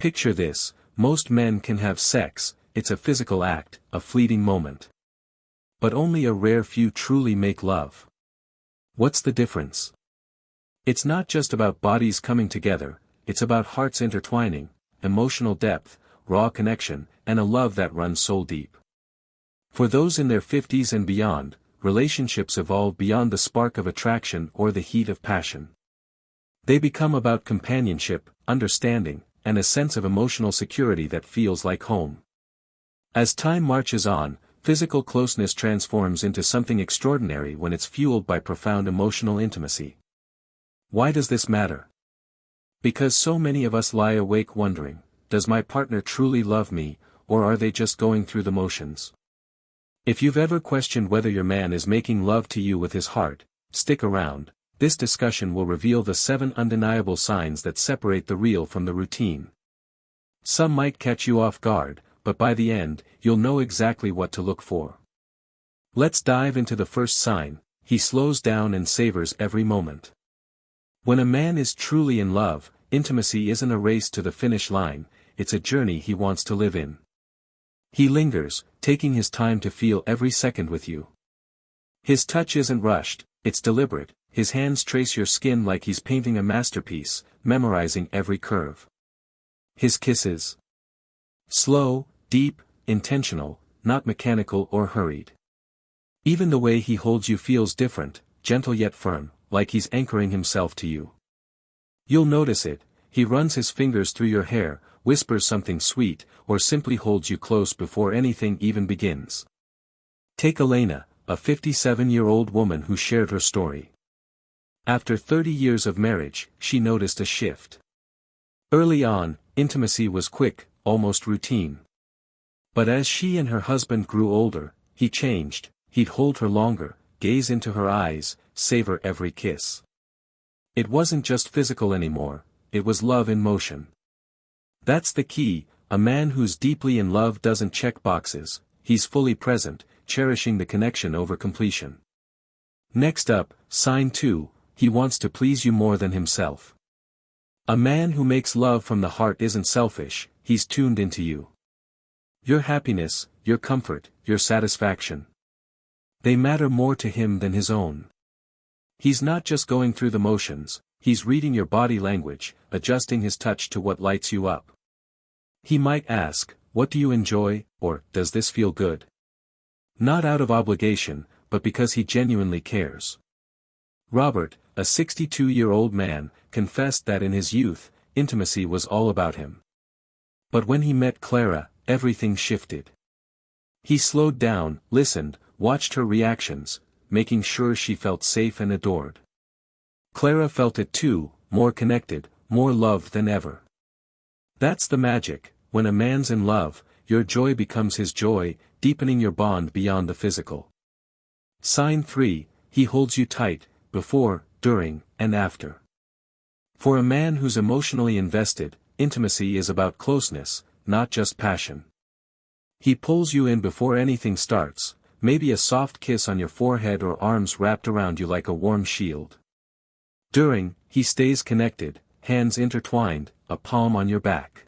Picture this: most men can have sex, it's a physical act, a fleeting moment. But only a rare few truly make love. What's the difference? It's not just about bodies coming together, it's about hearts intertwining, emotional depth, raw connection, and a love that runs soul deep. For those in their 50s and beyond, relationships evolve beyond the spark of attraction or the heat of passion. They become about companionship, understanding, and a sense of emotional security that feels like home. As time marches on, physical closeness transforms into something extraordinary when it's fueled by profound emotional intimacy. Why does this matter? Because so many of us lie awake wondering, does my partner truly love me, or are they just going through the motions? If you've ever questioned whether your man is making love to you with his heart, stick around. This discussion will reveal the 7 undeniable signs that separate the real from the routine. Some might catch you off guard, but by the end, you'll know exactly what to look for. Let's dive into the first sign: he slows down and savors every moment. When a man is truly in love, intimacy isn't a race to the finish line, it's a journey he wants to live in. He lingers, taking his time to feel every second with you. His touch isn't rushed, it's deliberate. His hands trace your skin like he's painting a masterpiece, memorizing every curve. His kisses: slow, deep, intentional, not mechanical or hurried. Even the way he holds you feels different, gentle yet firm, like he's anchoring himself to you. You'll notice it: he runs his fingers through your hair, whispers something sweet, or simply holds you close before anything even begins. Take Elena, a 57-year-old woman who shared her story. After 30 years of marriage, she noticed a shift. Early on, intimacy was quick, almost routine. But as she and her husband grew older, he changed. He'd hold her longer, gaze into her eyes, savor every kiss. It wasn't just physical anymore, it was love in motion. That's the key: a man who's deeply in love doesn't check boxes, he's fully present, cherishing the connection over completion. Next up, sign 2. He wants to please you more than himself. A man who makes love from the heart isn't selfish, he's tuned into you. Your happiness, your comfort, your satisfaction. They matter more to him than his own. He's not just going through the motions, he's reading your body language, adjusting his touch to what lights you up. He might ask, "What do you enjoy?" or "Does this feel good?" Not out of obligation, but because he genuinely cares. Robert, a 62-year-old man, confessed that in his youth, intimacy was all about him. But when he met Clara, everything shifted. He slowed down, listened, watched her reactions, making sure she felt safe and adored. Clara felt it too, more connected, more loved than ever. That's the magic: when a man's in love, your joy becomes his joy, deepening your bond beyond the physical. Sign 3, he holds you tight, before, during, and after. For a man who's emotionally invested, intimacy is about closeness, not just passion. He pulls you in before anything starts, maybe a soft kiss on your forehead or arms wrapped around you like a warm shield. During, he stays connected, hands intertwined, a palm on your back.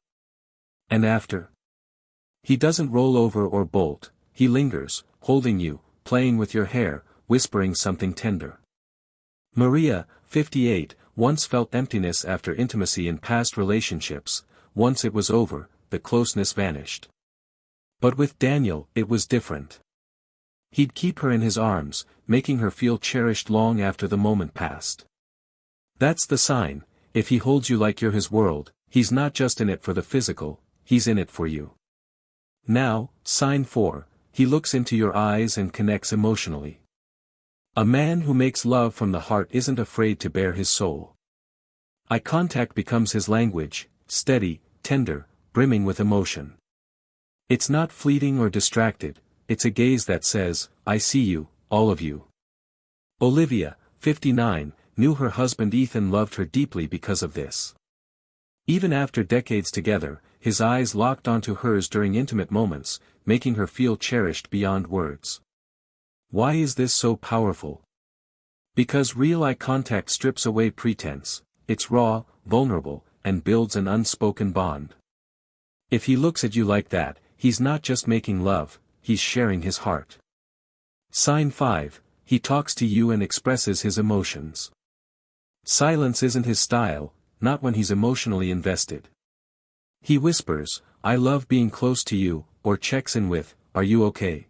And after? He doesn't roll over or bolt, he lingers, holding you, playing with your hair, whispering something tender. Maria, 58, once felt emptiness after intimacy in past relationships. Once it was over, the closeness vanished. But with Daniel, it was different. He'd keep her in his arms, making her feel cherished long after the moment passed. That's the sign: if he holds you like you're his world, he's not just in it for the physical, he's in it for you. Now, sign 4, he looks into your eyes and connects emotionally. A man who makes love from the heart isn't afraid to bare his soul. Eye contact becomes his language, steady, tender, brimming with emotion. It's not fleeting or distracted, it's a gaze that says, "I see you, all of you." Olivia, 59, knew her husband Ethan loved her deeply because of this. Even after decades together, his eyes locked onto hers during intimate moments, making her feel cherished beyond words. Why is this so powerful? Because real eye contact strips away pretense, it's raw, vulnerable, and builds an unspoken bond. If he looks at you like that, he's not just making love, he's sharing his heart. Sign 5, he talks to you and expresses his emotions. Silence isn't his style, not when he's emotionally invested. He whispers, "I love being close to you," or checks in with, "Are you okay?"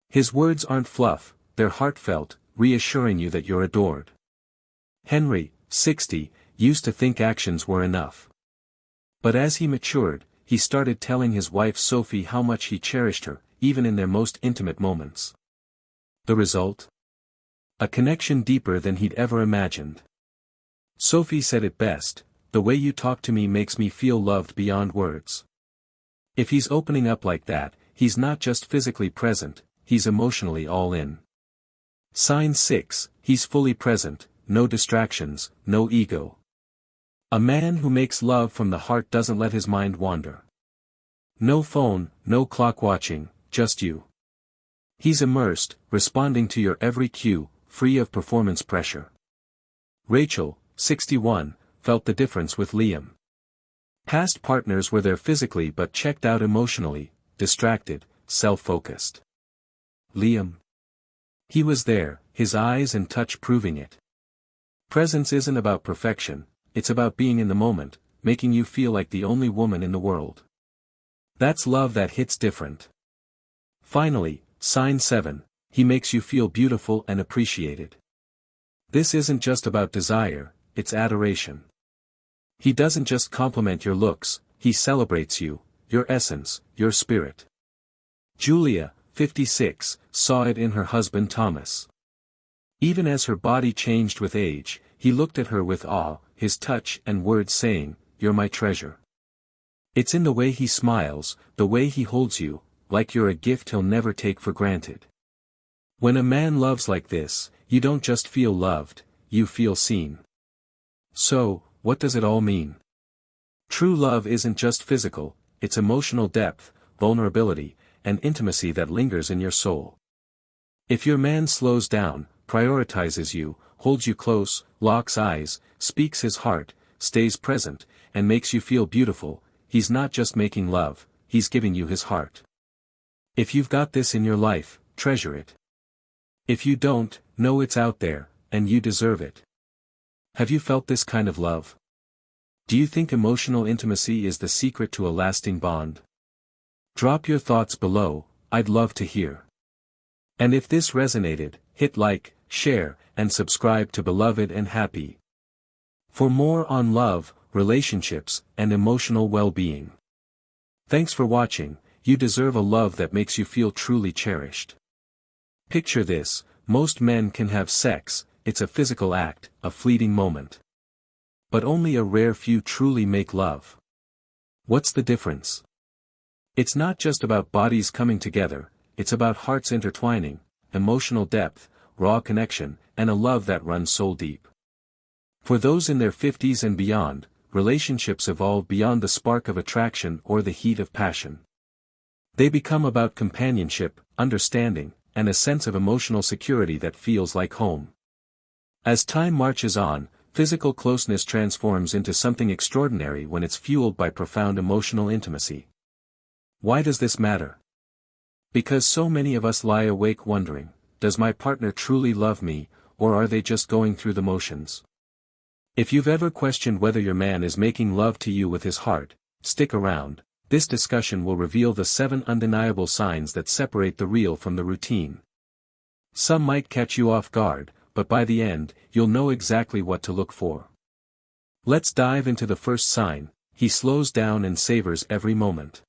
His words aren't fluff, they're heartfelt, reassuring you that you're adored. Henry, 60, used to think actions were enough. But as he matured, he started telling his wife Sophie how much he cherished her, even in their most intimate moments. The result? A connection deeper than he'd ever imagined. Sophie said it best, "The way you talk to me makes me feel loved beyond words." If he's opening up like that, he's not just physically present, he's emotionally all in. Sign 6, he's fully present, no distractions, no ego. A man who makes love from the heart doesn't let his mind wander. No phone, no clock watching, just you. He's immersed, responding to your every cue, free of performance pressure. Rachel, 61, felt the difference with Liam. Past partners were there physically but checked out emotionally, distracted, self-focused. Liam. He was there, his eyes and touch proving it. Presence isn't about perfection, it's about being in the moment, making you feel like the only woman in the world. That's love that hits different. Finally, sign 7, he makes you feel beautiful and appreciated. This isn't just about desire, it's adoration. He doesn't just compliment your looks, he celebrates you, your essence, your spirit. Julia, 56, saw it in her husband Thomas. Even as her body changed with age, he looked at her with awe, his touch and words saying, "You're my treasure." It's in the way he smiles, the way he holds you, like you're a gift he'll never take for granted. When a man loves like this, you don't just feel loved, you feel seen. So, what does it all mean? True love isn't just physical, it's emotional depth, vulnerability, and intimacy that lingers in your soul. If your man slows down, prioritizes you, holds you close, locks eyes, speaks his heart, stays present, and makes you feel beautiful, he's not just making love, he's giving you his heart. If you've got this in your life, treasure it. If you don't, know it's out there, and you deserve it. Have you felt this kind of love? Do you think emotional intimacy is the secret to a lasting bond? Drop your thoughts below, I'd love to hear. And if this resonated, hit like, share, and subscribe to Beloved and Happy. For more on love, relationships, and emotional well-being. Thanks for watching, you deserve a love that makes you feel truly cherished. Picture this, most men can have sex, it's a physical act, a fleeting moment. But only a rare few truly make love. What's the difference? It's not just about bodies coming together, it's about hearts intertwining, emotional depth, raw connection, and a love that runs soul deep. For those in their 50s and beyond, relationships evolve beyond the spark of attraction or the heat of passion. They become about companionship, understanding, and a sense of emotional security that feels like home. As time marches on, physical closeness transforms into something extraordinary when it's fueled by profound emotional intimacy. Why does this matter? Because so many of us lie awake wondering, does my partner truly love me, or are they just going through the motions? If you've ever questioned whether your man is making love to you with his heart, stick around, this discussion will reveal the 7 undeniable signs that separate the real from the routine. Some might catch you off guard, but by the end, you'll know exactly what to look for. Let's dive into the first sign, he slows down and savors every moment.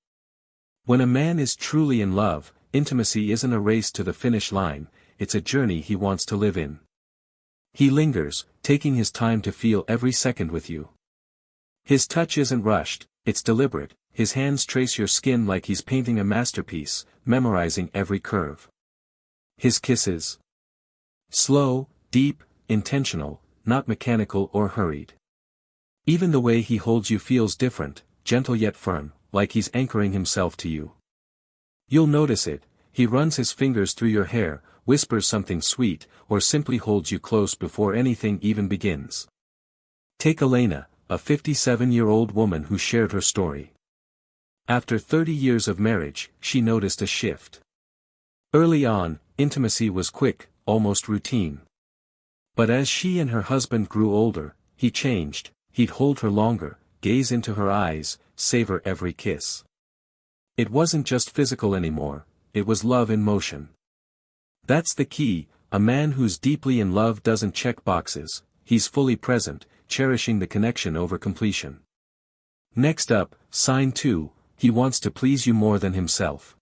When a man is truly in love, intimacy isn't a race to the finish line, it's a journey he wants to live in. He lingers, taking his time to feel every second with you. His touch isn't rushed, it's deliberate, his hands trace your skin like he's painting a masterpiece, memorizing every curve. His kisses. Slow, deep, intentional, not mechanical or hurried. Even the way he holds you feels different, gentle yet firm, like he's anchoring himself to you. You'll notice it, he runs his fingers through your hair, whispers something sweet, or simply holds you close before anything even begins. Take Elena, a 57-year-old woman who shared her story. After 30 years of marriage, she noticed a shift. Early on, intimacy was quick, almost routine. But as she and her husband grew older, he changed. He'd hold her longer, gaze into her eyes, savor every kiss. It wasn't just physical anymore, it was love in motion. That's the key. A man who's deeply in love doesn't check boxes, he's fully present, cherishing the connection over completion. Next up, sign 2, he wants to please you more than himself.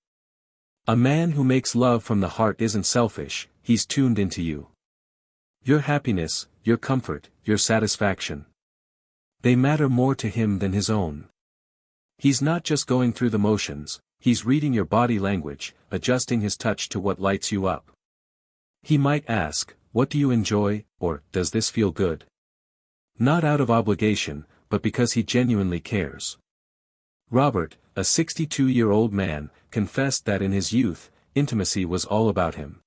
A man who makes love from the heart isn't selfish, he's tuned into you. Your happiness, your comfort, your satisfaction. They matter more to him than his own. He's not just going through the motions, he's reading your body language, adjusting his touch to what lights you up. He might ask, "What do you enjoy?" or "Does this feel good?" Not out of obligation, but because he genuinely cares. Robert, a 62-year-old man, confessed that in his youth, intimacy was all about him.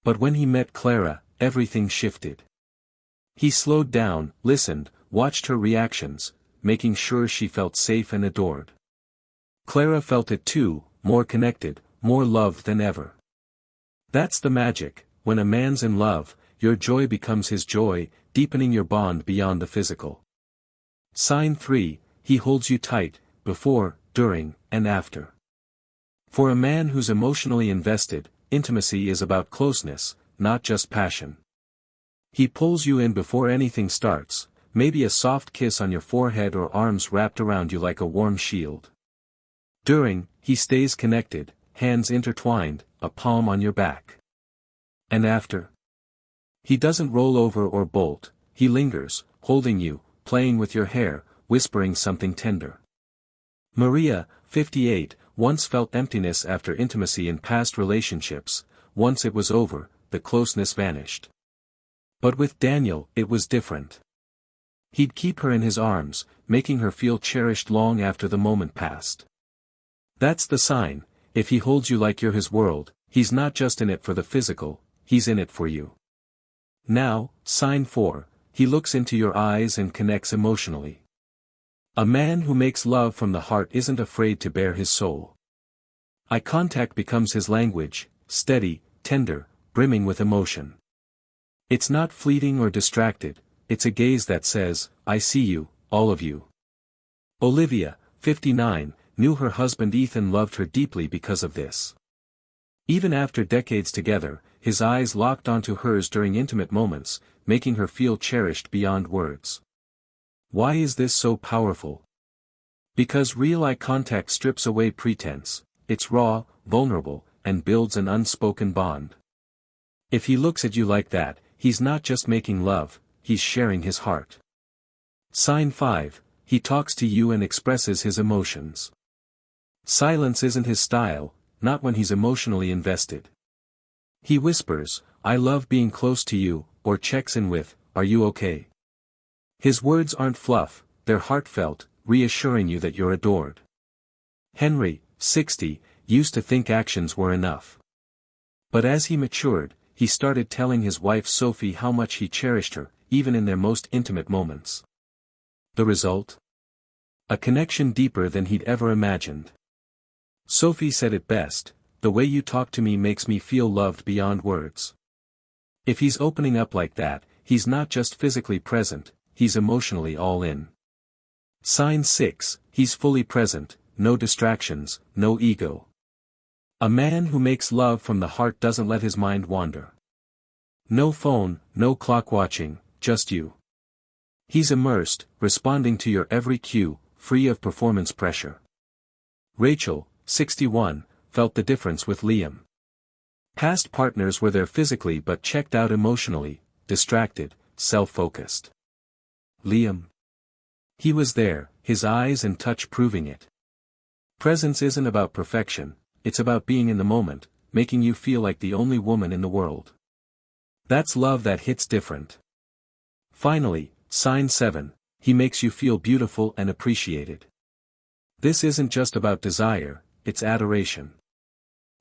But when he met Clara, everything shifted. He slowed down, listened, watched her reactions, making sure she felt safe and adored. Clara felt it too, more connected, more loved than ever. That's the magic. When a man's in love, your joy becomes his joy, deepening your bond beyond the physical. Sign 3, he holds you tight, before, during, and after. For a man who's emotionally invested, intimacy is about closeness, not just passion. He pulls you in before anything starts, maybe a soft kiss on your forehead or arms wrapped around you like a warm shield. During, he stays connected, hands intertwined, a palm on your back. And after? He doesn't roll over or bolt, he lingers, holding you, playing with your hair, whispering something tender. Maria, 58, once felt emptiness after intimacy in past relationships. Once it was over, the closeness vanished. But with Daniel, it was different. He'd keep her in his arms, making her feel cherished long after the moment passed. That's the sign. If he holds you like you're his world, he's not just in it for the physical, he's in it for you. Now, sign 4, he looks into your eyes and connects emotionally. A man who makes love from the heart isn't afraid to bare his soul. Eye contact becomes his language, steady, tender, brimming with emotion. It's not fleeting or distracted, it's a gaze that says, "I see you, all of you." Olivia, 59, knew her husband Ethan loved her deeply because of this. Even after decades together, his eyes locked onto hers during intimate moments, making her feel cherished beyond words. Why is this so powerful? Because real eye contact strips away pretense, it's raw, vulnerable, and builds an unspoken bond. If he looks at you like that, he's not just making love, he's sharing his heart. Sign 5, he talks to you and expresses his emotions. Silence isn't his style, not when he's emotionally invested. He whispers, "I love being close to you," or checks in with, "Are you okay?" His words aren't fluff, they're heartfelt, reassuring you that you're adored. Henry, 60, used to think actions were enough. But as he matured, he started telling his wife Sophie how much he cherished her, even in their most intimate moments. The result? A connection deeper than he'd ever imagined. Sophie said it best, "The way you talk to me makes me feel loved beyond words." If he's opening up like that, he's not just physically present, he's emotionally all in. Sign 6, he's fully present, no distractions, no ego. A man who makes love from the heart doesn't let his mind wander. No phone, no clock watching, just you. He's immersed, responding to your every cue, free of performance pressure. Rachel, 61, felt the difference with Liam. Past partners were there physically but checked out emotionally, distracted, self-focused. Liam. He was there, his eyes and touch proving it. Presence isn't about perfection, it's about being in the moment, making you feel like the only woman in the world. That's love that hits different. Finally, sign 7, he makes you feel beautiful and appreciated. This isn't just about desire, it's adoration.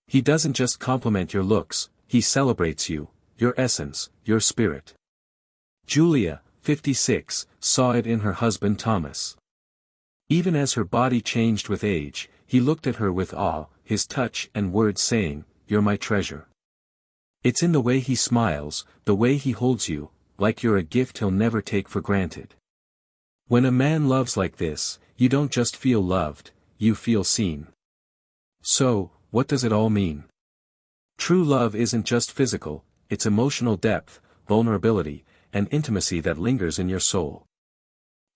He doesn't just compliment your looks, he celebrates you, your essence, your spirit. Julia, 56, saw it in her husband Thomas. Even as her body changed with age, he looked at her with awe, his touch and words saying, "You're my treasure." It's in the way he smiles, the way he holds you, like you're a gift he'll never take for granted. When a man loves like this, you don't just feel loved, you feel seen. So, what does it all mean? True love isn't just physical, it's emotional depth, vulnerability, and intimacy that lingers in your soul.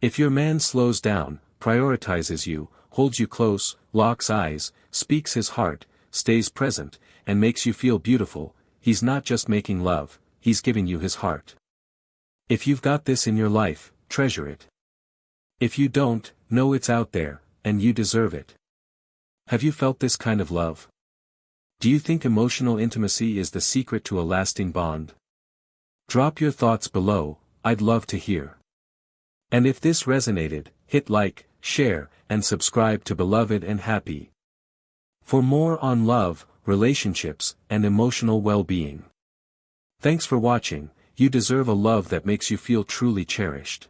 If your man slows down, prioritizes you, holds you close, locks eyes, speaks his heart, stays present, and makes you feel beautiful, he's not just making love, he's giving you his heart. If you've got this in your life, treasure it. If you don't, know it's out there, and you deserve it. Have you felt this kind of love? Do you think emotional intimacy is the secret to a lasting bond? Drop your thoughts below, I'd love to hear. And if this resonated, hit like, share, and subscribe to Beloved and Happy. For more on love, relationships, and emotional well-being. Thanks for watching, you deserve a love that makes you feel truly cherished.